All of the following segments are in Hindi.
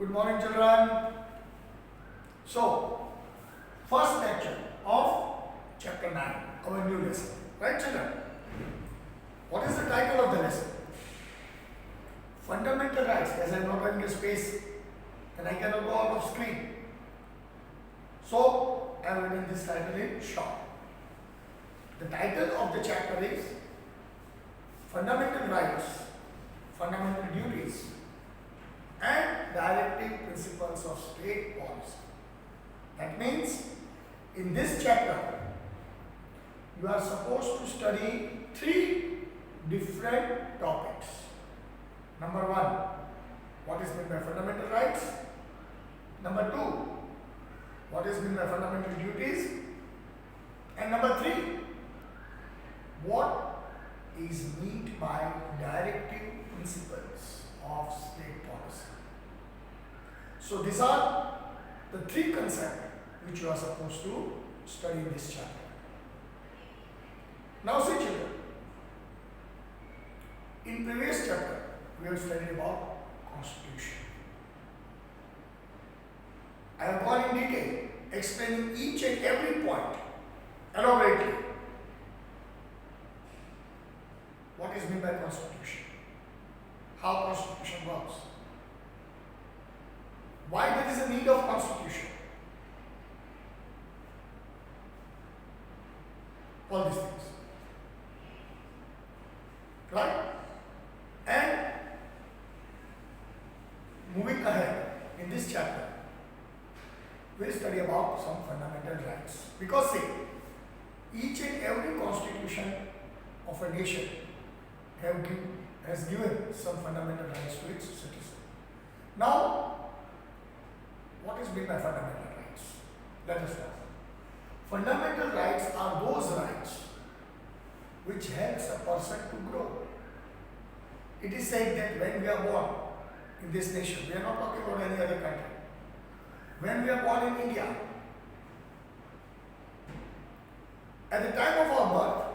Good morning, children. So, first lecture of chapter 9, our new lesson. Right, children? What is the title of the lesson? Fundamental rights. As I am not having a space and I cannot go out of screen. So, I have written this title in short. The title of the chapter is Fundamental Rights, Fundamental Duties, and Directive Principles of State Policy. That means, in this chapter, you are supposed to study 3 different topics. Number 1, what is meant by fundamental rights? Number 2, what is meant by fundamental duties? And number 3, what is meant by directive principles of state policy. So these are the 3 concepts which you are supposed to study in this chapter. Now see, children, in previous chapter we have studied about Constitution. I have gone in detail explaining each and every point elaborately. What is meant by Constitution? How Constitution works? Why there is a need of Constitution? All these things. Right? And moving ahead in this chapter, we'll study about some fundamental rights. Because see, each and every constitution of a nation has given some fundamental rights to its citizens. Now, what is meant by fundamental rights? Let us start. Fundamental rights are those rights which helps a person to grow. It is said that when we are born in this nation, we are not talking about any other country. When we are born in India, at the time of our birth,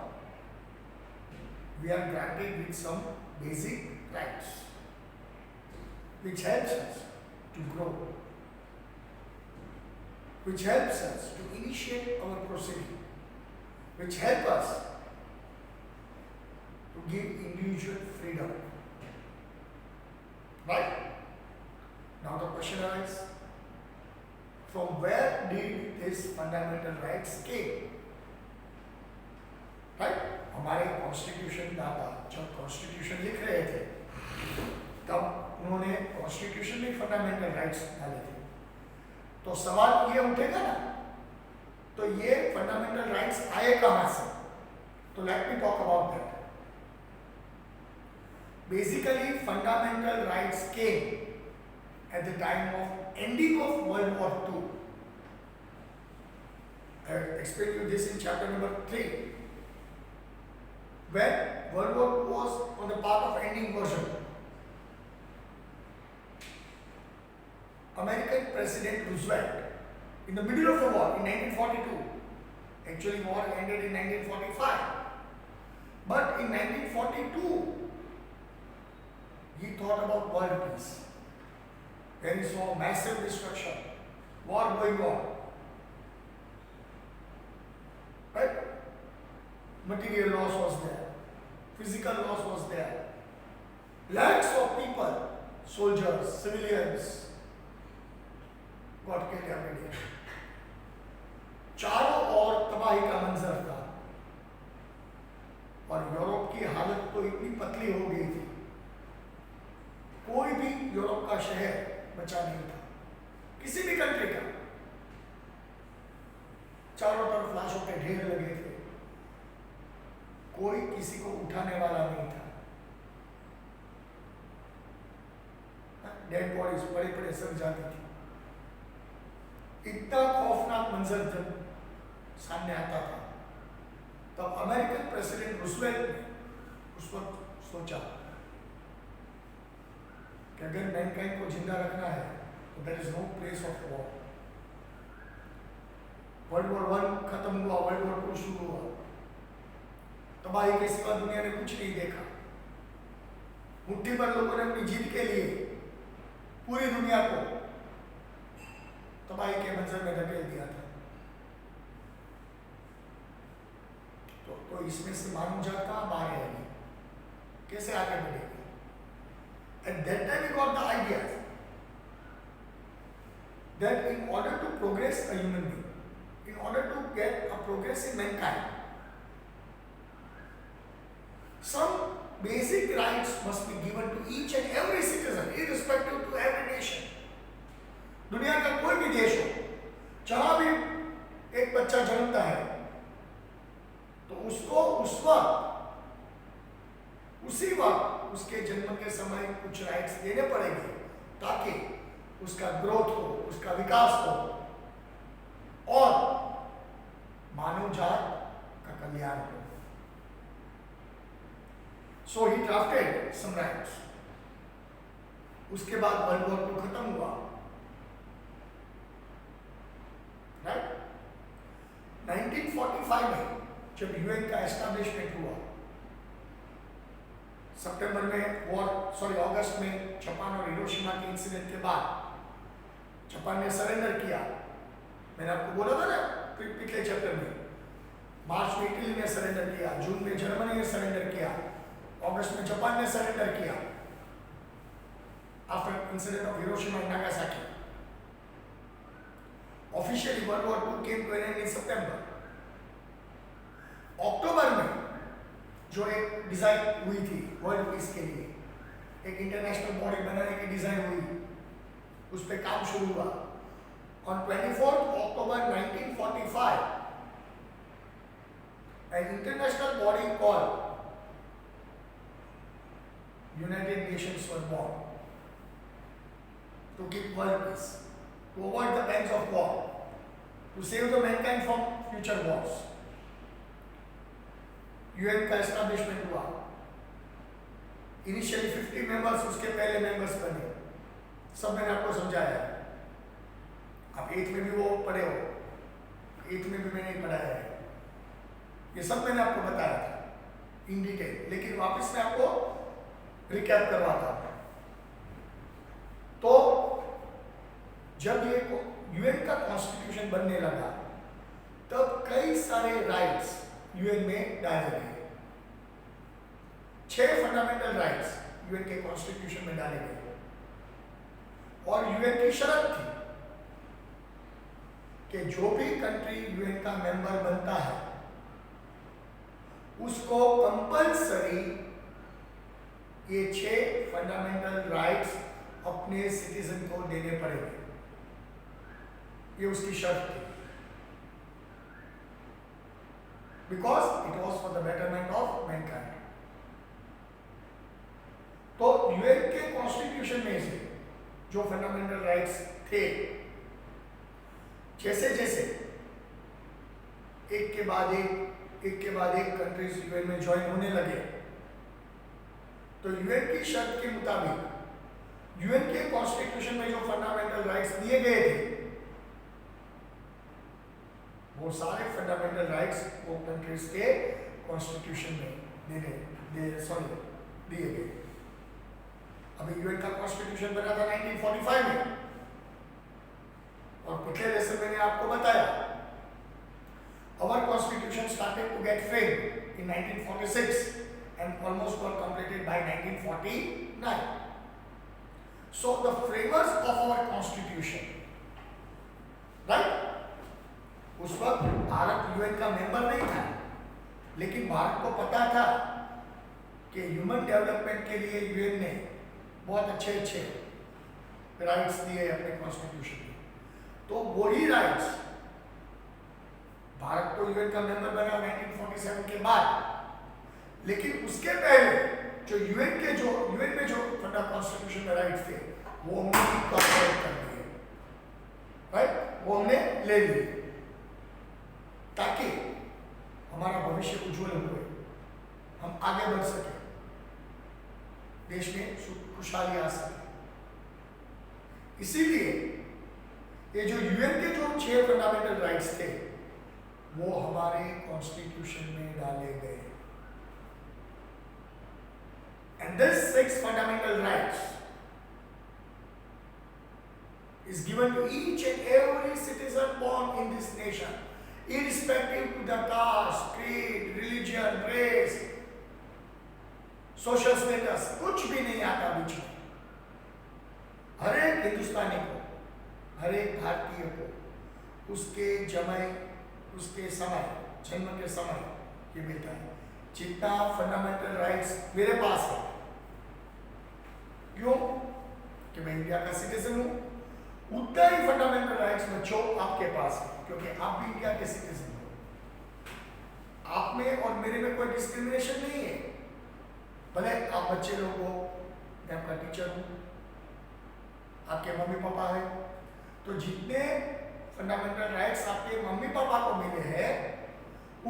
we are granted with some basic rights which helps us to grow, which helps us to initiate our proceeding, which help us to give individual freedom. Right? Now the question arises, from where did these fundamental rights came? Right? हमारे कॉन्स्टिट्यूशन दाता जब कॉन्स्टिट्यूशन लिख रहे थे तब उन्होंने कॉन्स्टिट्यूशन में फंडामेंटल राइट्स डाले थे. तो सवाल ये उठेगा ना, तो ये फंडामेंटल राइट्स आए कहां से? तो let me talk about that. Basically fundamental rights came at the time of ending of world war 2. I explained you this in chapter number 3. When World War was on the path of ending version, American President Roosevelt, in the middle of the war in 1942, actually war ended in 1945, but in 1942, he thought about world peace. When he saw massive destruction, war going on, right? Material loss was there, physical loss was there, lakhs of people, soldiers, civilians got killed every day. चारों ओर तबाही का मंजर था और यूरोप की हालत तो इतनी पतली हो गई थी, कोई भी यूरोप का शहर बचा नहीं था, किसी भी कंट्री का. चारों तरफ लाशों के ढेर लगे थे, कोई किसी को उठाने वाला नहीं था. डेड बॉडीज बड़े बड़े सड़ जाती थी. इतना खौफनाक मंजर जब सामने आता था, तब अमेरिकन प्रेसिडेंट रूजवेल्ट ने उस वक्त सोचा कि अगर मैनकाइंड को जिंदा रखना है तो there is no place of war. World war 1 खत्म हुआ, वर्ल्ड वॉर 2 शुरू हुआ, तबाही के सिवा दुनिया ने कुछ नहीं देखा. मुट्ठी भर लोगों ने अपनी जीत के लिए पूरी दुनिया को तबाही के मंजर में धकेल दिया था। तो इसमें से मानव जात कहाँ बाहर आएगी, कैसे आगे बढ़ेगी? At that time we got the idea that in order to progress a human being, in order to get a progress in mankind, some basic rights must be given to each and every citizen, irrespective to every nation. दुनिया का कोई भी देश हो, जहां भी एक बच्चा जन्मता है तो उसको उस वक्त, उसी वक्त उसके जन्म के समय कुछ राइट्स देने पड़ेंगे ताकि उसका ग्रोथ हो, उसका विकास हो और मानव जात का कल्याण हो। सो ही ड्राफ्टेड सम राइट्स। उसके बाद वर्ल्ड वॉर 2 खत्म हुआ, राइट? 1945 में जब यूएन का एस्टैब्लिशमेंट हुआ, सितंबर में अगस्त में जापान और हिरोशिमा के इंसिडेंट के बाद जापान ने सरेंडर किया। मैंने आपको बोला था ना पिछले चैप्टर में, मार्च में इटली ने सरेंडर किया, जून में जर्मनी ने सरेंडर किया, अगस्त में जापान ने सरेंडर किया after incident of Hiroshima and Nagasaki. Officially world war 2 came to an end in सितंबर। अक्टूबर में जो एक डिजाइन हुई थी वर्ल्ड पीस के लिए, एक इंटरनेशनल बॉडी बनाने की डिजाइन हुई, उस पर काम शुरू हुआ। On 24th October 1945, an international body called United Nations was born to keep world peace, to avoid the pangs of war, to save the mankind from future wars. UN का एस्टैब्लिशमेंट हुआ। इनिशियली 50 मेंबर्स उसके पहले मेंबर्स बने। सब मैंने आपको समझाया है, आप 8th में भी वो पढ़े हो, 8th में भी मैंने पढ़ाया है, ये सब मैंने आपको बताया था इन डिटेल, लेकिन वापस मैं आपको रिकैप करवाता हूं। तो जब ये यूएन का कॉन्स्टिट्यूशन बनने लगा तब कई सारे राइट्स यूएन में डाले गए। 6 फंडामेंटल राइट्स यूएन के कॉन्स्टिट्यूशन में डाले गए और यूएन की शर्त थी कि जो भी कंट्री यूएन का मेंबर बनता है उसको कंपल्सरी ये 6 फंडामेंटल राइट्स अपने सिटीजन को देने पड़ेंगे। ये उसकी शर्त थी, because it was for the betterment of mankind. तो यूएन के कॉन्स्टिट्यूशन में से जो फंडामेंटल राइट्स थे, जैसे जैसे एक के बाद एक कंट्रीज यूएन में ज्वाइन होने लगे, तो यूएन की शर्त के मुताबिक यूएन के कॉन्स्टिट्यूशन में जो फंडामेंटल राइट्स दिए गए थे वो सारे फंडामेंटल राइट्स वो कंट्रीज के कॉन्स्टिट्यूशन में दिए गए। अभी यूएन का कॉन्स्टिट्यूशन बना था 1945 में और पिछले लेसन मैंने आपको बताया our constitution started to get framed in 1946 and almost got completed by 1949. So the framers of our constitution, right? उस वक्त भारत यूएन का मेंबर नहीं था, लेकिन भारत को पता था कि ह्यूमन डेवलपमेंट के लिए यूएन ने बहुत अच्छे राइट्स दिए अपने कॉन्स्टिट्यूशन में। तो वही राइट्स भारत तो यूएन का मेंबर बना 1947 के बाद, लेकिन उसके पहले जो यूएन में जो फंडा कॉन्स्टिट्यूशन में राइट्स थे वो हमने इनकॉर्पोरेट कर दिए, राइट? वो हमने ले लिए ताकि हमारा भविष्य उज्जवल हुए, हम आगे बढ़ सके, देश में खुशहाली आ सके। इसीलिए ये जो यूएन के जो 6 फंडामेंटल राइट्स थे वो हमारे कॉन्स्टिट्यूशन में डाले गए। And this 6 fundamental rights is given to each and every citizen born in this nation, irrespective to the caste, creed, religion, race, social status, कुछ भी नहीं आता बीच में। हर एक हिंदुस्तानी को, हर एक भारतीय को उसके उसके समय, जन्म के समय ये मिलता है। जितना फंडामेंटल राइट्स मेरे पास है, क्यों कि मैं इंडिया का सिटीजन हूं, उतना ही फंडामेंटल राइट्स बच्चों आपके पास है, क्योंकि आप भी इंडिया के सिटीजन हो। आप में और मेरे में कोई डिस्क्रिमिनेशन नहीं है। भले आप बच्चे लोग हो, मैं आपका टीचर हूं, आपके मम्मी पापा है, तो जितने फंडामेंटल राइट्स आपके मम्मी पापा को मिले हैं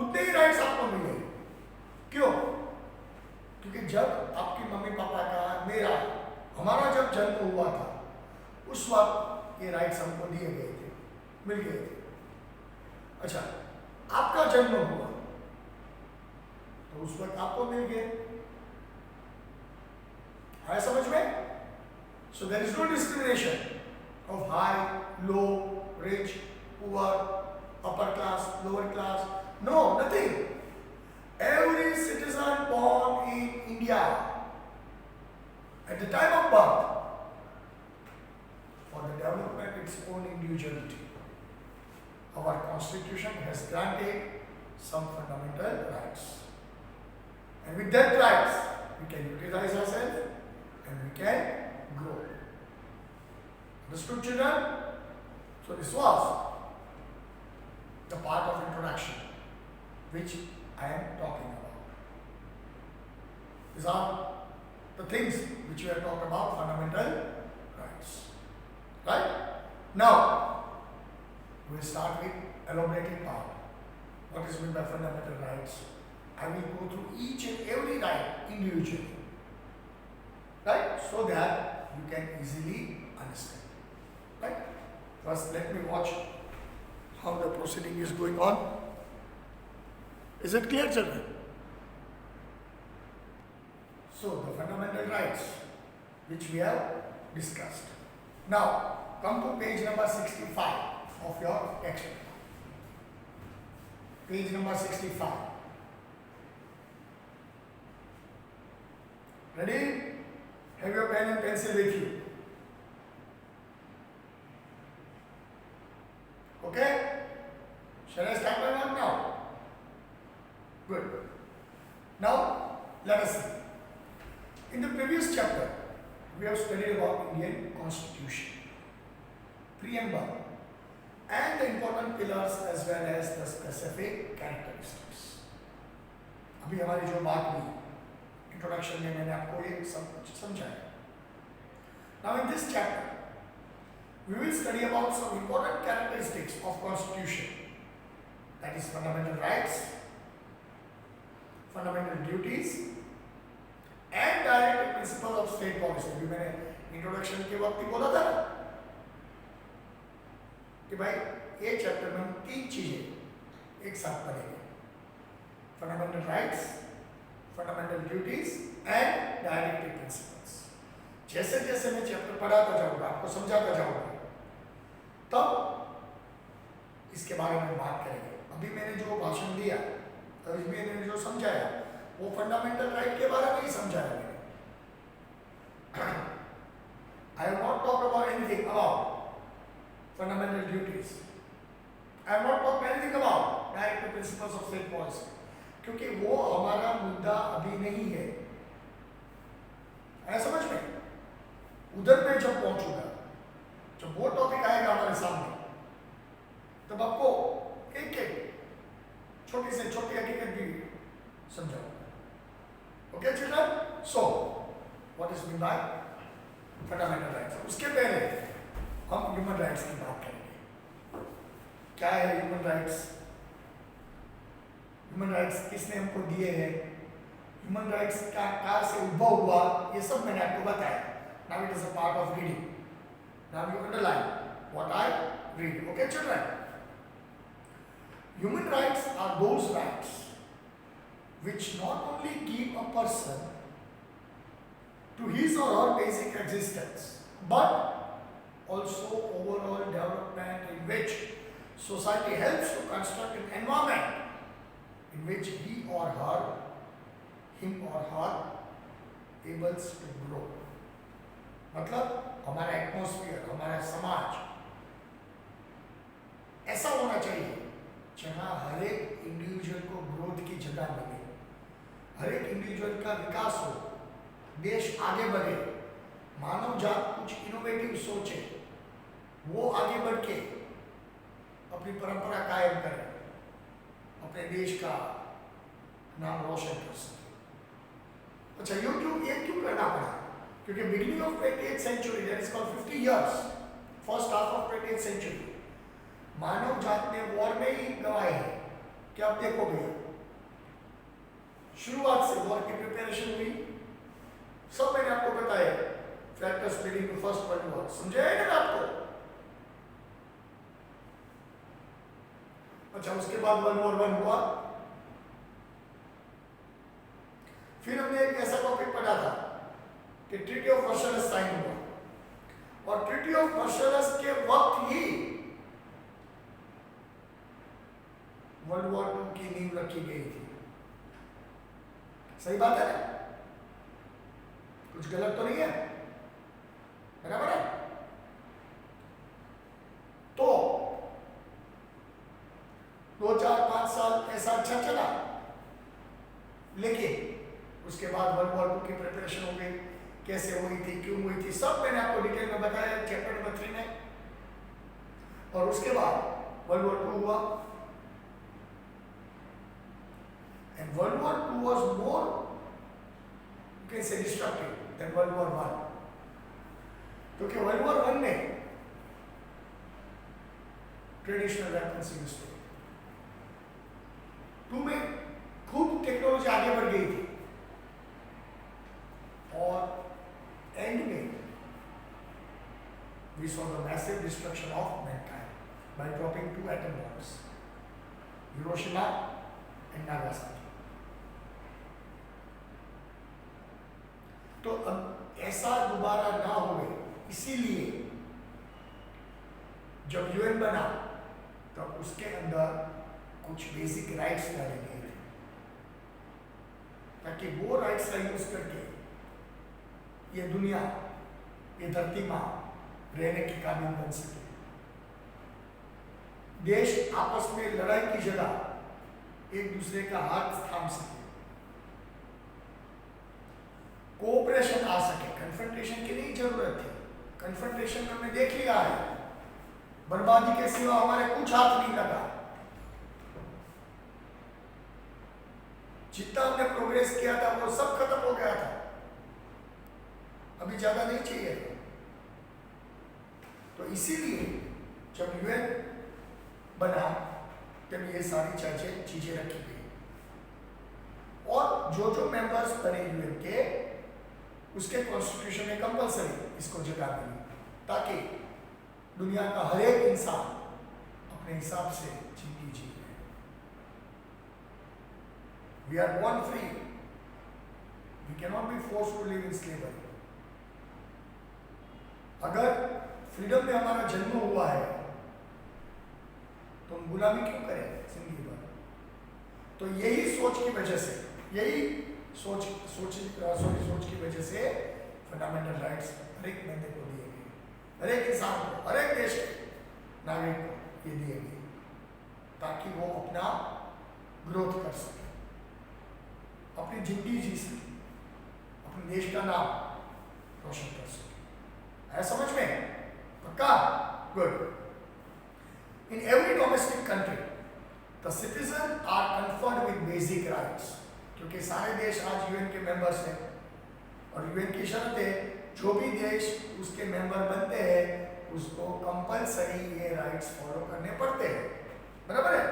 उतने ही राइट्स आपको मिले। क्यों? क्योंकि जब आपकी मम्मी पापा का, हमारा जब जन्म हुआ था, उस वक्त ये राइट्स हमको दिए गए थे, मिल गए थे। अच्छा, आपका जन्म हुआ तो उस वक्त आपको मिल गए। है समझ में? So there is no discrimination of high, low, rich, poor, upper class, lower class. No, nothing. Every citizen born in India at the time of birth, for the development of its own individuality, our constitution has granted some fundamental rights. And with that rights, we can utilize ourselves and we can grow. Understood, children? So this was the part of introduction which I am talking about. These are the things which we have talked about, fundamental rights. Right? Now, we will start with elaborating part. What is meant by fundamental rights? I will go through each and every right individually. Right? So that you can easily understand. Right? First, let me watch how the proceeding is going on. Is it clear, children? So, the fundamental rights which we have discussed. Now, come to page number 65 of your textbook. Page number 65. Ready? Have your pen and pencil with you. Okay? Shall I start my work now? Good. Now, let us see. In the previous chapter, we have studied about Indian Constitution, preamble, and the important pillars as well as the specific characteristics. अभी हमारी जो बात हुई इंट्रोडक्शन में मैंने आपको ये सब कुछ समझाया. Now in this chapter, we will study about some important characteristics of Constitution. That is fundamental rights, fundamental duties, and direct principles of state policy. अभी मैंने इंट्रोडक्शन के वक्त ही बोला था ना कि भाई ये चैप्टर में हम तीन चीजें एक साथ पढ़ेंगे. Fundamental rights, fundamental duties and directive principles. जैसे जैसे मैं चैप्टर पढ़ाता जाऊंगा, आपको समझाता जाऊंगा, तब इसके बारे में बात करेंगे. अभी मैंने जो भाषण दिया, अभी मैंने जो समझाया, वो फंडामेंटल राइट के बारे में ही समझाया मैंने. I have not talked about anything about fundamental duties. I have not talked anything about directive principles of state policy. क्योंकि वो हमारा मुद्दा अभी नहीं है. है समझ में? उधर पे जब पहुंचूंगा, जब वो टॉपिक आएगा हमारे सामने, तब आपको एक एक छोटी से छोटी हकीकत भी समझाऊंगा. Okay children? So what is mean by fundamental rights? उसके पहले हम ह्यूमन राइट्स की बात करेंगे. क्या है ह्यूमन राइट्स? ह्यूमन राइट्स किसने हमको दिए हैं? ह्यूमन राइट्स का कहाँ से उद्भव हुआ? ये सब मैंने आपको बताया. Now it is a part of reading. Now you underline what I read. Okay children? Human rights are those rights which not only give a person to his or her basic existence, but also over society helps to construct an environment in which him or her able to grow. मतलब हमारा एटमॉस्फेयर, हमारा समाज ऐसा होना चाहिए जहां हर एक इंडिविजुअल को ग्रोथ की जगह मिले, हर एक इंडिविजुअल का विकास हो, देश आगे बढ़े, मानव जात कुछ इनोवेटिव सोचे, वो आगे बढ़ के अपनी परंपरा कायम करे, अपने देश का नाम रोशन कर सके। अच्छा, ये क्यों करना पड़ा? क्योंकि beginning of 20th century, that is called 50 years, first half of 20th century, मानव जात ने वॉर में ही गवाए हैं। क्या आप देखोगे, शुरुआत से वॉर की प्रिपरेशन हुई, सब मैंने आपको बताया, factors leading to first world war, समझाया है ना आपको? अच्छा, उसके बाद वर्ल्ड वॉर 1 हुआ। फिर हमने एक ऐसा टॉपिक पढ़ा था कि ट्रीटी ऑफ वर्साइल्स साइन हुआ, और ट्रीटी ऑफ वर्साइल्स के वक्त ही वर्ल्ड वॉर 2 की नींव रखी गई थी। सही बात है ना? कुछ गलत तो नहीं है, बराबर है? तो 2-4-5 साल ऐसा अच्छा चला, लेकिन उसके बाद वर्ल्ड वॉर 2 की प्रिपरेशन हो गई, कैसे हुई थी, क्यों हुई थी, सब मैंने आपको डिटेल में बताया चैप्टर नंबर 3 में। और उसके बाद वर्ल्ड वॉर 2 हुआ, and World War II was more, you can say, destructive than World War I, क्योंकि World War I में ट्रेडिशनल वेपन्स यूज थे, 2 में खूब टेक्नोलॉजी आगे बढ़ गई थी, और एंड में we saw the massive destruction of mankind by dropping 2 atom bombs, Hiroshima and Nagasaki. तो अब ऐसा दोबारा ना हो, इसीलिए जब यूएन बना तब उसके अंदर कुछ बेसिक राइट्स डाले गए थे, ताकि वो राइट्स का यूज करके ये दुनिया, ये धरती मां रहने की काबिल बन सके, देश आपस में लड़ाई की जगह एक दूसरे का हाथ थाम सके, कोऑपरेशन आ सके। कन्फ्रंटेशन की नहीं जरूरत थी, कन्फ्रंटेशन में हमने देख लिया है, बर्बादी के सिवा हमारे कुछ हाथ नहीं लगा। जितना हमने प्रोग्रेस किया था वो सब खत्म हो गया था, अभी ज्यादा नहीं चाहिए। तो इसीलिए जब यूएन बना तब ये सारी चीजें रखी गई, और जो मेंबर्स बने यूएन के, उसके कॉन्स्टिट्यूशन में कंपलसरी इसको जगह मिली, ताकि दुनिया का हर एक इंसान अपने हिसाब से जिंदगी जी रहे। We are born free, we cannot be forced to live in slavery. अगर फ्रीडम में हमारा जन्म हुआ है तो हम गुलामी क्यों करें जिंदगी भर? तो यही सोच की वजह से, यही सोच की वजह से फंडामेंटल राइट्स हर एक बंदे को दिए गए, हर एक इंसान को, हर एक देश के नागरिक को ये दिए गए, ताकि वो अपना ग्रोथ कर सके, अपनी जिंदगी जी सके, अपने देश का नाम रोशन कर सके। है समझ में? पक्का? Good. In every domestic country the citizen are conferred with basic rights, क्योंकि सारे देश आज यूएन के मेंबर्स हैं, और यूएन की शर्त है जो भी देश उसके मेंबर बनते हैं उसको कंपलसरी ये राइट्स फॉलो करने पड़ते हैं, बराबर है?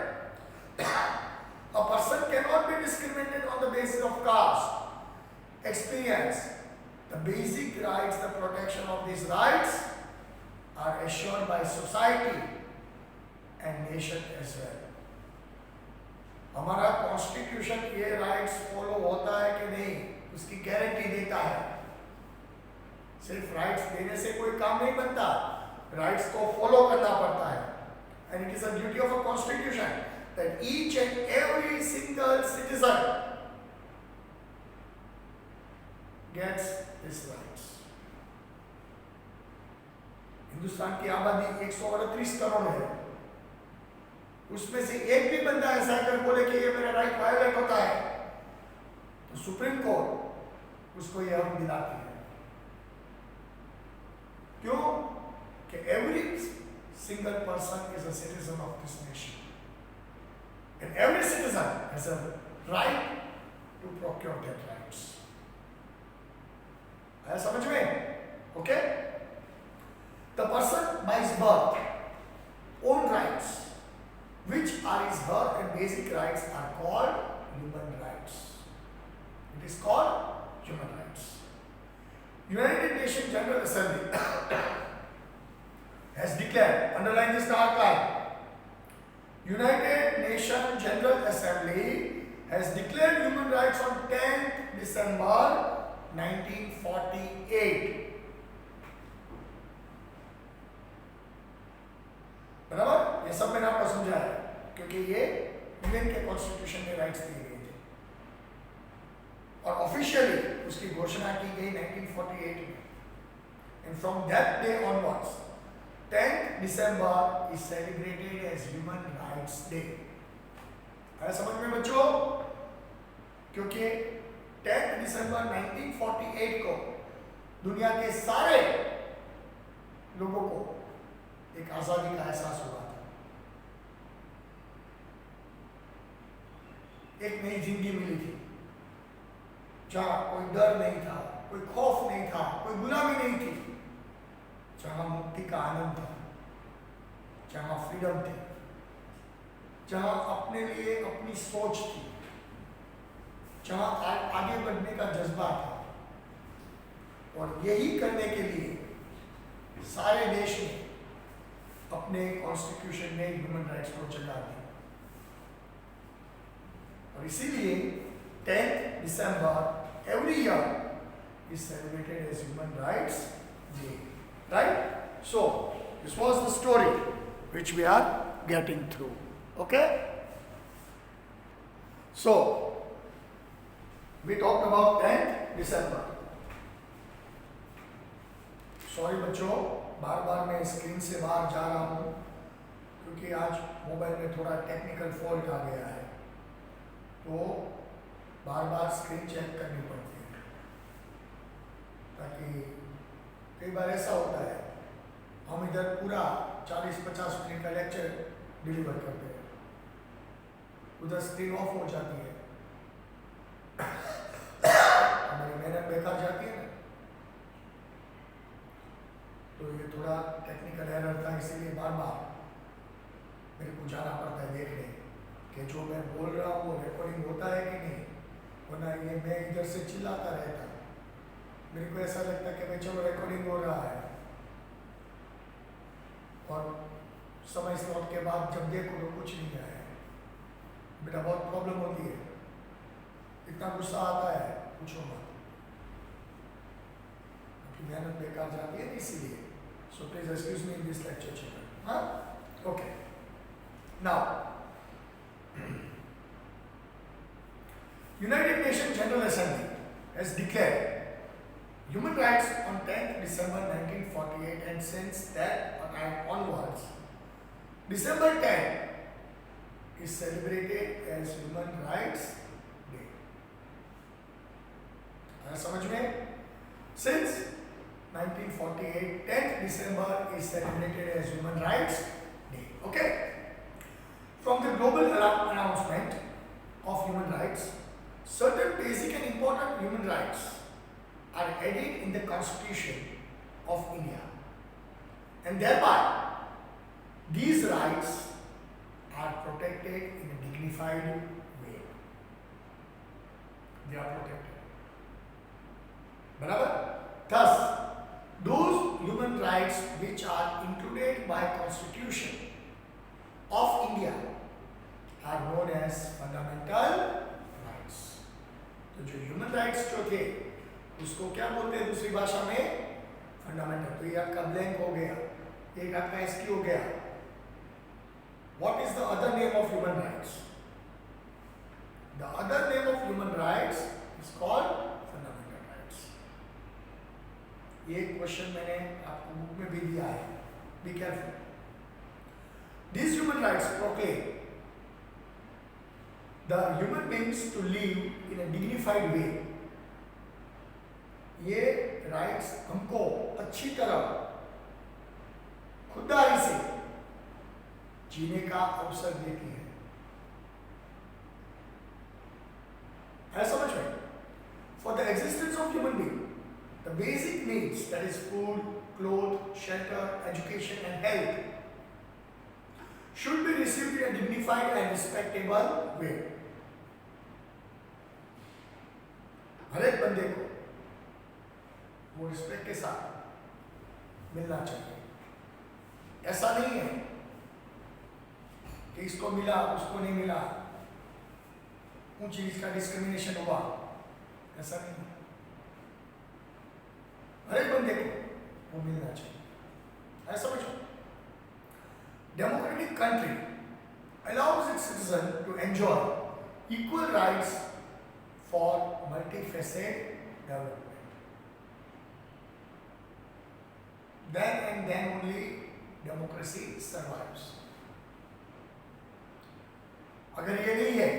A person cannot be discriminated on the basis of caste, experience. The basic rights, the protection of these rights are assured by society and nation as well. हमारा कॉन्स्टिट्यूशन ये राइट्स फॉलो होता है कि नहीं, उसकी गारंटी देता है। सिर्फ राइट्स देने से कोई काम नहीं बनता, राइट्स को फॉलो करना पड़ता है। and it is a duty of a constitution that each and every single citizen gets his rights. Hindustan की आबादी 138 करोड़ है, उसमें से एक भी बंदा ऐसा अगर बोले कि ये मेरा राइट वायोलेट होता है तो सुप्रीम कोर्ट उसको यह हक दिलाती है। क्यों? कि every single person is a citizen of this nation and every citizen has a right to procure their rights. आया समझ में? Okay? The person by his birth own rights, which are his birth and basic rights, are called human rights. It is called human rights. United Nations General Assembly has declared, underline this dark line, United Nations General Assembly has declared human rights on 10th December 1948. बराबर? ये सब मैंने आपको समझाया क्योंकि ये यूएन के कॉन्स्टिट्यूशन में राइट्स दिए गए थे और ऑफिशियली उसकी घोषणा की गई 1948 में। And from that day onwards 10th December is celebrated as Human Rights Day. आया समझ में बच्चों? क्योंकि 10th December 1948 को दुनिया के सारे लोगों को एक आजादी का एहसास हुआ था, एक नई जिंदगी मिली थी जहां कोई डर नहीं था, कोई खौफ नहीं था, कोई गुलामी नहीं थी, जहां मुक्ति का आनंद था, जहां फ्रीडम थी, जहां अपने लिए अपनी सोच थी, जहां आगे बढ़ने का जज्बा था। और यही करने के लिए सारे देश ने अपने कॉन्स्टिट्यूशन में ह्यूमन राइट्स को जगा दी और इसीलिए 10th December every year is celebrated as Human Rights Day. Right? So, this was the story which we are getting through. Okay? So, we talked about 10th December. Sorry बच्चों, बार बार मैं स्क्रीन से बाहर जा रहा हूँ क्योंकि आज मोबाइल में थोड़ा टेक्निकल फॉल्ट आ गया है, तो बार बार स्क्रीन चेक करनी पड़ती है ताकि कई बार ऐसा होता है हम इधर पूरा 40-50 मिनट का लेक्चर डिलीवर करते हैं, उधर स्क्रीन ऑफ हो जाती है, हमारी मेहनत बेकार जाती है ना। तो ये थोड़ा टेक्निकल एरर था, इसीलिए बार बार मेरे को जाना पड़ता है देखने कि जो मैं बोल रहा हूँ वो रिकॉर्डिंग होता है कि नहीं, वरना ये मैं इधर से चिल्लाता रहता, मेरे को ऐसा लगता कि भाई चलो रिकॉर्डिंग हो रहा है, और समय स्लॉट के बाद जब देखो तो कुछ नहीं आया है, बेटा बहुत प्रॉब्लम होती है, इतना गुस्सा आता है पूछो मत, मेहनत बेकार जाती है इसीलिए। So please excuse me in this lecture, children. Huh? Okay. Now, United Nations General Assembly has declared human rights on 10th December 1948, and since that time onwards, December 10 is celebrated as Human Rights Day. समझ में? Since 1948, 10th December is celebrated as Human Rights Day. Okay? From the global announcement of human rights, certain basic and important human rights are added in the Constitution of India. And thereby, these rights are protected in a dignified way. They are protected. Barabar? Thus, those human rights which are included by Constitution of India are known as fundamental rights. तो जो human rights जो थे उसको क्या बोलते हैं दूसरी भाषा में? फंडामेंटल। तो ये आपका ब्लैंक हो गया, एक आपका एसक्यू हो गया, What is the other name of human rights? The other name of human rights is called fundamental rights. ये क्वेश्चन मैंने आपको बुक में भी दिया है. Be careful. These human rights proclaim the human beings to live in a dignified way. ये राइट्स हमको अच्छी तरह खुददारी से जीने का अवसर देती है. है समझ में? For the existence of human being, the basic needs, that is food, clothes, shelter, education and health, should be received in a dignified and respectable way. हर एक बंदे को वो रिस्पेक्ट के साथ मिलना चाहिए. ऐसा नहीं है कि इसको मिला उसको नहीं मिला, ऊंची चीज का डिस्क्रिमिनेशन हुआ. ऐसा नहीं है. हर एक बंदे को वो मिलना चाहिए. ऐसा समझो. Democratic country allows its citizen to enjoy equal rights for multifaceted development. Then and then only democracy survives. अगर ये नहीं है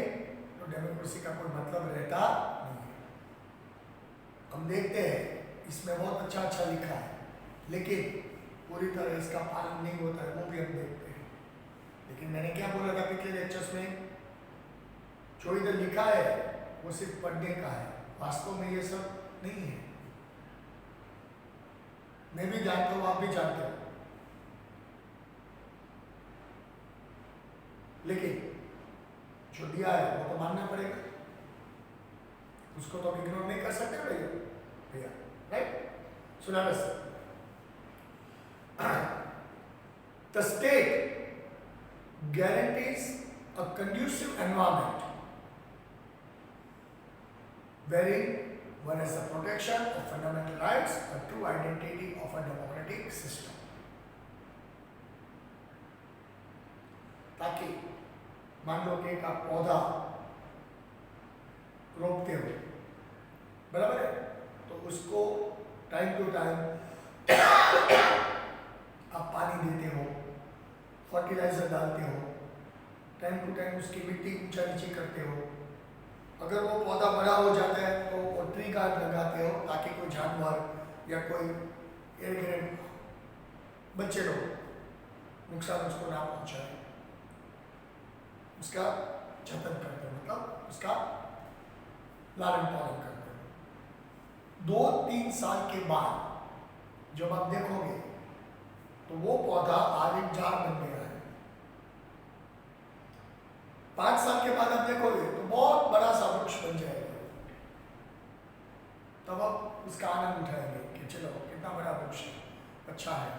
तो डेमोक्रेसी का कोई मतलब रहता नहीं है. हम देखते हैं इसमें बहुत अच्छा अच्छा लिखा है, लेकिन पूरी तरह इसका पालन नहीं होता है, वो भी हम देखते हैं. लेकिन मैंने क्या बोला था पिछले लेक्चर्स में, जो इधर लिखा है वो सिर्फ पढ़ने का है, वास्तव में ये सब नहीं है. मैं भी जानता हूँ, आप भी जानते हो, लेकिन जो दिया है वो तो मानना पड़ेगा. उसको तो हम इग्नोर नहीं कर सकते भैया. Right? So let us see. The state guarantees a conducive environment wherein one has the protection of fundamental rights, a true identity of a democratic system. ताकि मान लो कि एक आप पौधा रोपते हो, बराबर है, तो उसको टाइम टू टाइम आप पानी देते हो, फर्टिलाइजर डालते हो, टाइम टू टाइम उसकी मिट्टी ऊंचा नीचे करते हो. अगर वो पौधा बड़ा हो जाता है तो वो ट्री गार्ड लगाते हो ताकि कोई जानवर या कोई इर्द बच्चे लोग नुकसान उसको ना पहुंचाए. उसका जतन करते हो, मतलब उसका लालन पालन करते हो. 2-3 साल के बाद जब आप देखोगे तो वो पौधा आज एक झाड़ बन गया है. 5 साल के बाद आप देखोगे तो बहुत बड़ा सा वृक्ष बन जाएगा. तब आप उसका आनंद उठाएंगे कि चलो कितना बड़ा वृक्ष है, अच्छा है.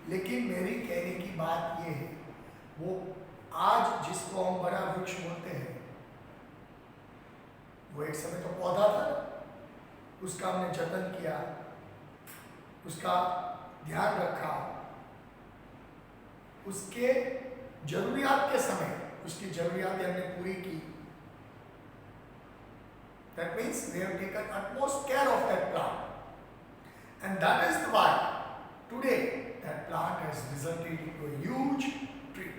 लेकिन मेरी कहने की बात ये है, वो आज जिसको हम बड़ा वृक्ष बोलते हैं वो एक समय तो पौधा था. उसका हमने जतन किया, उसका ध्यान रखा, उसके जरूरियात के समय उसकी जरूरियातें हमने पूरी की. That means we have taken utmost care of that plant, and that is why today that plant has resulted into a huge tree.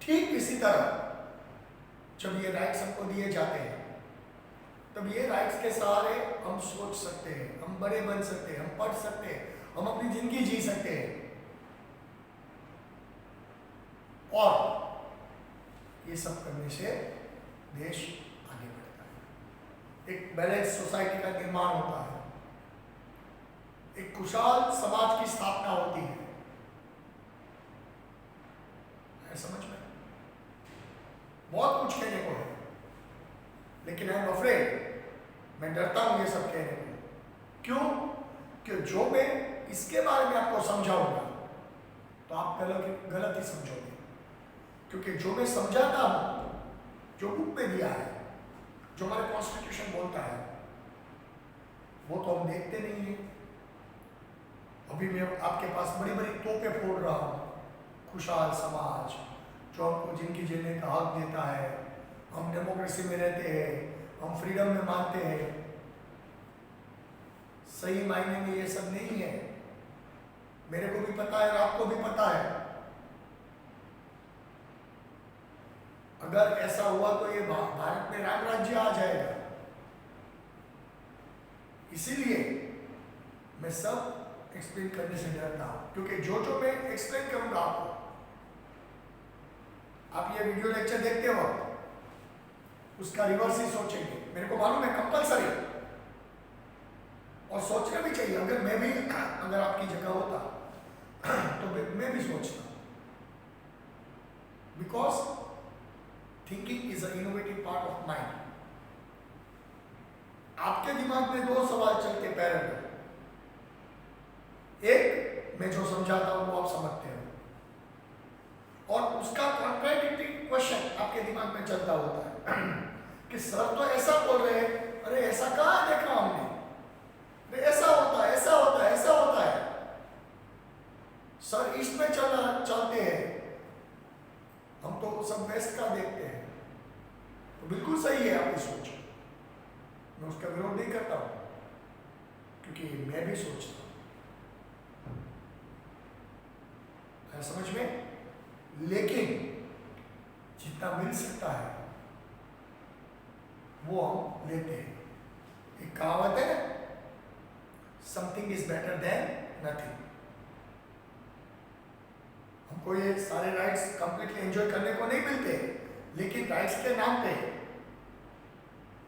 ठीक इसी तरह जब ये राइट्स हमको दिए जाते हैं तब ये राइट्स के सहारे हम सोच सकते हैं, हम बड़े बन सकते हैं, हम पढ़ सकते हैं, हम अपनी जिंदगी जी सकते हैं. और ये सब करने से देश आगे बढ़ता है. एक बैलेंस सोसाइटी का निर्माण होता है, एक खुशहाल समाज की स्थापना होती है. समझ में? बहुत कुछ कहने को है, लेकिन आई एम अफ्रेड, मैं डरता हूं ये सब कहने को. क्यों? कि जो मैं इसके बारे में आपको समझाऊंगा तो आप गलत ही समझोगे. क्योंकि जो मैं समझाता हूं, जो बुक में दिया है, जो हमारा कॉन्स्टिट्यूशन बोलता है, वो तो हम देखते नहीं है. अभी मैं आपके पास बड़ी बड़ी तोपें फोड़ रहा हूं, खुशहाल समाज, जो हमको जिनकी जीने का हक देता है, हम डेमोक्रेसी में रहते हैं, हम फ्रीडम में मानते हैं। सही मायने में ये सब नहीं है, मेरे को भी पता है और आपको भी पता है। अगर ऐसा हुआ तो ये भारत में राम राज्य आ जाएगा। इसीलिए मैं सब एक्सप्लेन करने से डरता हूं, क्योंकि जो मैं एक्सप्लेन करूंगा आपको, आप ये वीडियो लेक्चर देखते वक्त उसका रिवर्स ही सोचेंगे। मेरे को मालूम है, कंपलसरी, और सोचना भी चाहिए। अगर मैं भी अगर आपकी जगह होता तो मैं भी सोचता, because thinking is a innovative part of mind. आपके दिमाग में दो सवाल चलते पैरेलल। एक, मैं जो समझाता हूं वो आप समझते हो, और उसका कॉन्ट्राडिक्टरी क्वेश्चन आपके दिमाग में चलता होता है कि सर तो ऐसा बोल रहे हैं, अरे ऐसा कहाँ देखा हमने, अरे ऐसा होता है, ऐसा होता है, ऐसा होता है। सर ईस्ट में चलते हैं, हम तो सब वेस्ट का देखते हैं। तो बिल्कुल सही है आपकी सोच, मैं उसका विरोध नहीं करता हूं, क्योंकि मैं भी सोचता हूं, है समझ में। लेकिन जितना मिल सकता है वो हम लेते हैं। एक कहावत है, something is better than nothing. हमको ये सारे राइट्स कंप्लीटली एंजॉय करने को नहीं मिलते, लेकिन राइट्स के नाम पे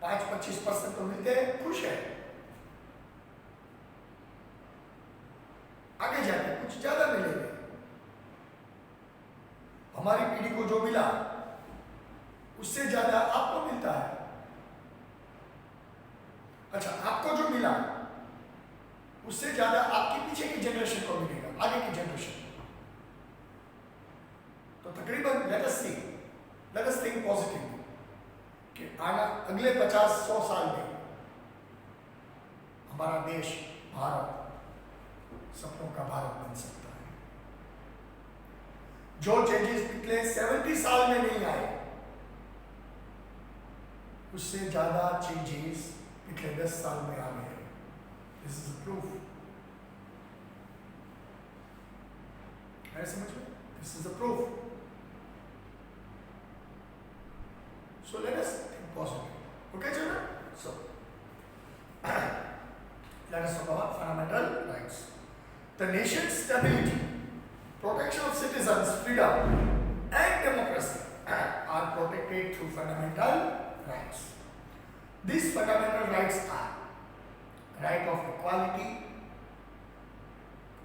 5-25% तो मिलते हैं, खुश है। आगे जाके कुछ ज्यादा मिलेंगे। हमारी पीढ़ी को जो मिला उससे ज्यादा आपको मिलता है। अच्छा, आपको जो मिला उससे ज्यादा आपके पीछे की जनरेशन को मिलेगा, आगे की जनरेशन। तो तकरीबन लेट अस थिंक पॉजिटिव कि आना अगले 50-100 साल में हमारा देश भारत सपनों का भारत बन सकता है। जो चेंजेस पिछले 70 साल में नहीं आए, उससे ज्यादा चेंजेस पिछले 10 साल में आ गए। दिस इज प्रूफ, है समझ में? This is a proof. So let us think positive. Okay, children? So let us talk about fundamental rights. The nation's stability, protection of citizens' freedom and democracy are protected through fundamental rights. These fundamental rights are right of equality,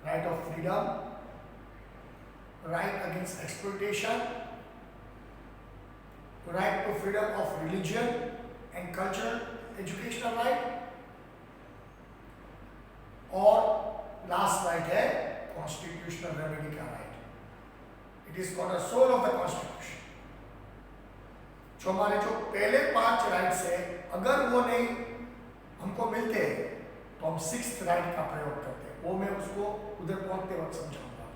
right of freedom, right against exploitation, right to freedom of religion and cultural educational right, और लास्ट राइट है कॉन्स्टिट्यूशनल रेमेडी का right. It is called the soul of the constitution. जो हमारे जो पहले 5 राइट्स है, अगर वो नहीं हमको मिलते तो हम 6th राइट का प्रयोग करते हैं। वो मैं उसको उधर पहुंचते वक्त समझाऊंगा।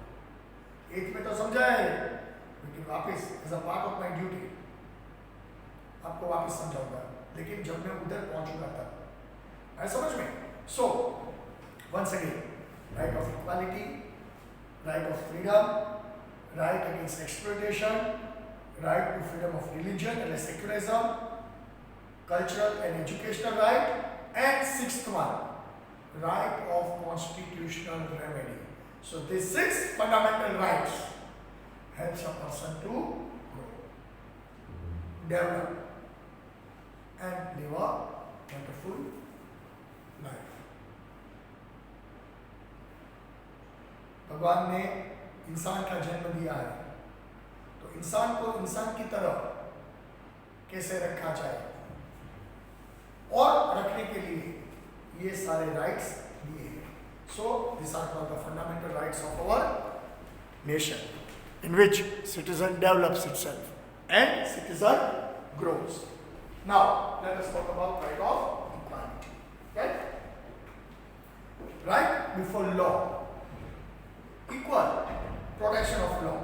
8th में तो समझाया है, लेकिन वापस as a part of my duty आपको वापस समझाऊंगा, लेकिन जब मैं उधर पहुंचूंगा तब। है समझ में? So once again, right of equality, right of freedom, right against exploitation, right to freedom of religion and secularism, cultural and educational right, and 6th one, right of constitutional remedy. So these 6 fundamental rights helps a person to grow, develop, and live a wonderful life. भगवान ने इंसान का जन्म दिया है, तो इंसान को इंसान की तरह कैसे रखा जाए, और रखने के लिए ये सारे राइट्स दिए हैं। So this are called the fundamental rights of our nation, in which citizen develops itself and citizen grows. Now let us talk about right of equality. Right before law, equal protection of law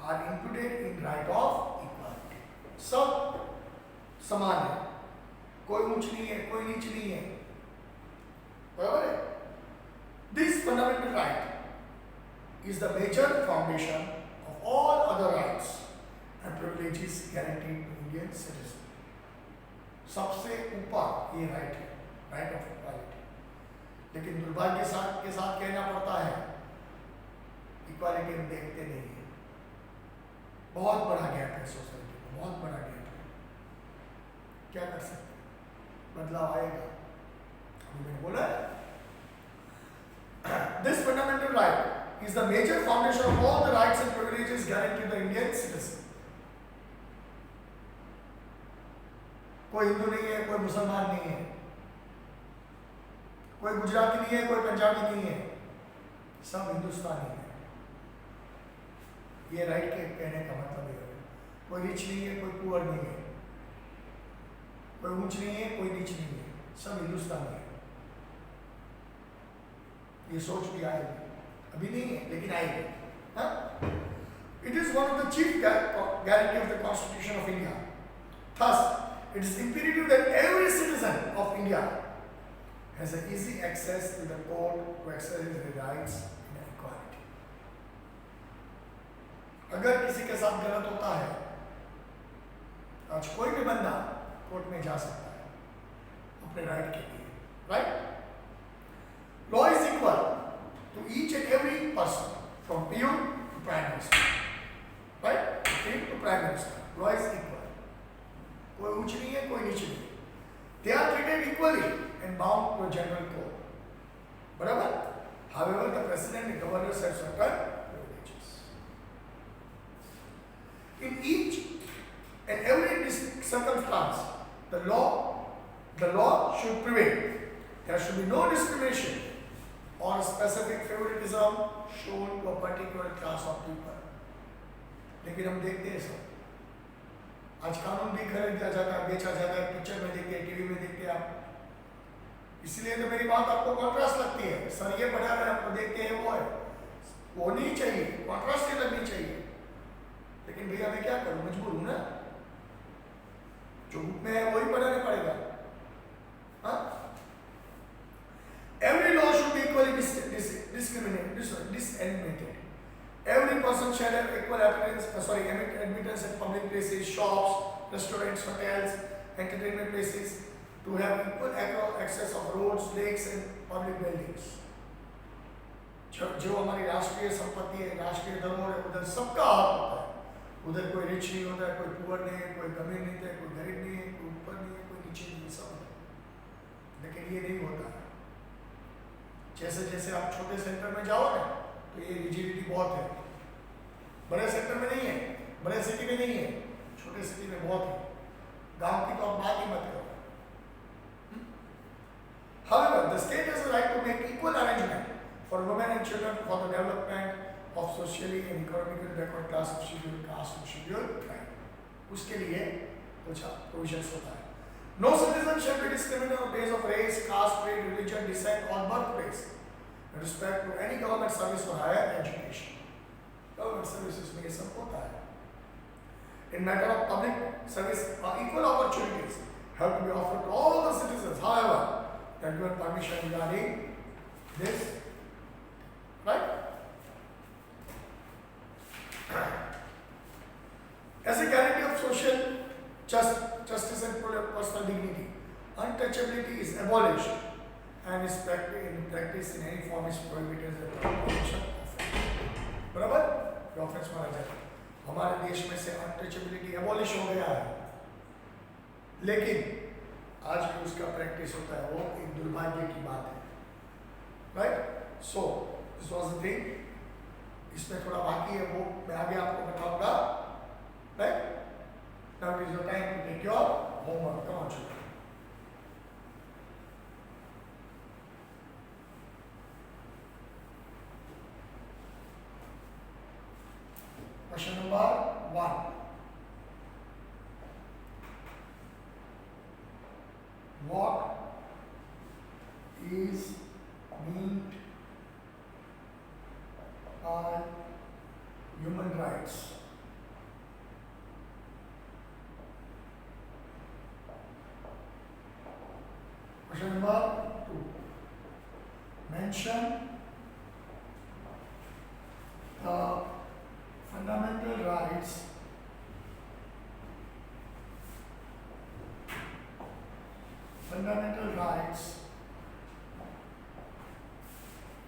are included included in right of equality. सब समान है, कोई ऊंच नहीं है, कोई नीच नहीं है, बराबर है. This fundamental right is the major foundation of all other rights and privileges guaranteed to Indian citizens. सबसे ऊपर ये राइट है, राइट ऑफ इक्वालिटी. लेकिन दुर्भाग्य के साथ कहना पड़ता है, इक्वालिटी हम देखते नहीं है. बहुत बड़ा गैप है सोसाइटी में, बहुत बड़ा गैप है. क्या कर सकते हैं, बदलाव आएगा. अभी मैंने बोला this fundamental right is the major foundation of all the rights and privileges guaranteed to the Indian citizen. कोई हिंदू नहीं है, कोई मुसलमान नहीं है, कोई गुजराती नहीं है, कोई पंजाबी नहीं है, सब हिंदुस्तानी है. ये राइट के कहने का मतलब ये है. कोई रिच नहीं है, कोई पुअर नहीं है, कोई ऊंच नहीं है, कोई नीच नहीं है, सब हिंदुस्तानी है. ये सोच भी आएगी, अभी नहीं है लेकिन आएगी. It is one of the chief guarantee of the Constitution of India. Thus, it is imperative that every citizen of India has an easy access to the court to exercise their rights in equality. अगर किसी के साथ गलत होता है, आज कोई भी बंदा कोर्ट में जा सकता है अपने राइट के लिए. Right? Law is equal to each and every person, from peon to prime minister. Right? Peon to prime minister. Law is equal. कोई ऊंच नहीं है, कोई नीचे नहीं है. They are treated equally and bound to a general code. बराबर? However, the president and governor have certain privileges. In each and every circumstance, the law should prevail. There should be no discrimination or specific favoritism shown to a particular class of people. लेकिन हम देखते हैं सब, आज कानून भी खरीद दिया जाता है, बेचा जाता है, पिक्चर में देखते हैं, टीवी में देखते हैं आप. इसलिए तो मेरी बात आपको कॉन्ट्रास्ट लगती है. सर ये पढ़ा रहे आपको देखते हैं, वो है, वो नहीं चाहिए, कॉन्ट्रास्ट ही लगनी चाहिए. लेकिन भैया मैं क्या करूं, मजबूर हूं ना, जो बुक में है वही पढ़ाना पड़ेगा. हाँ, every law should be equally discriminated. Every person shall have equal admittance at public places, shops, restaurants, hotels, entertainment places, to have equal access of roads, lakes and public buildings. जो हमारी राष्ट्रीय संपत्ति है, राष्ट्रीय धरोहर है, उधर सबका हक होता है. उधर कोई रिच नहीं होता है, कोई पुअर नहीं है, कोई अमीर नहीं है, कोई गरीब नहीं है, कोई ऊपर नहीं है, कोई नीचे नहीं है, सब है. लेकिन ये नहीं होता है. जैसे जैसे आप छोटे सेंटर में जाओ ना, तो ये रिजिडिटी बहुत है. बड़े सेंटर में नहीं है, बड़े सिटी में नहीं है, छोटे सिटी में बहुत है. गांव की तो आप बात ही मत करो. However, the state has a right to make equal arrangement for women and children for the development of socially and economically backward class of scheduled caste and scheduled tribe. उसके लिए कुछ प्रोविजंस होता है. No citizen shall be discriminated on the basis of race, caste, creed, religion, descent, or birthplace in respect to any government service or higher education. Government services में ये सब होता है. In matter of public service, equal opportunities have to be offered to all the citizens. However, they are given permission regarding this, right? As a guarantee of social justice and personal dignity, untouchability is abolished and is practiced in any form is prohibited as a prohibition offense. बराबर? ऑफेंस माना जाता है. हमारे देश में से अनटचेबिलिटी एबॉलिश हो गया है, लेकिन आज भी उसका प्रैक्टिस होता है. वो एक दुर्भाग्य की बात है. Right? So this was the thing. इसमें थोड़ा बाकी है, वो मैं आगे आपको बताऊंगा. Right? Now it is your time to take your homework. Come on, children. Question number 1. What is meant by human rights? mention the fundamental rights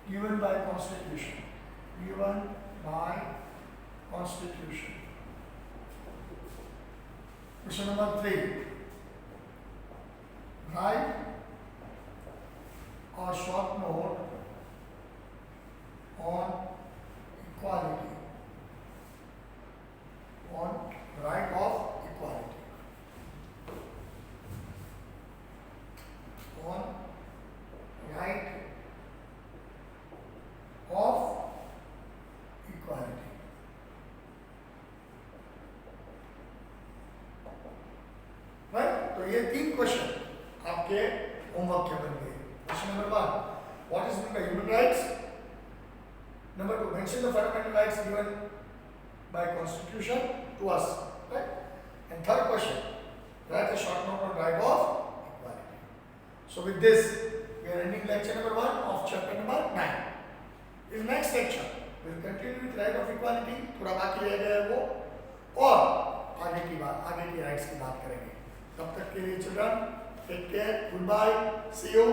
given by Constitution. Question number 3. Write a short note on equality. On right of equality. On right of equality. Right, तो ये 3 क्वेश्चन आपके होमवर्क के बन गए. Question number 1, what is mean by human rights. Number 2, mention the fundamental rights given by constitution to us, right? And third question, write a short note on right of equality. So with this we are ending lecture number 1 of chapter number 9. In next lecture we will continue with right of equality. थोड़ा बाकी रह गया है वो, और आगे की राइट्स की बात करेंगे. तब तक के लिए children, take care, good bye, see you.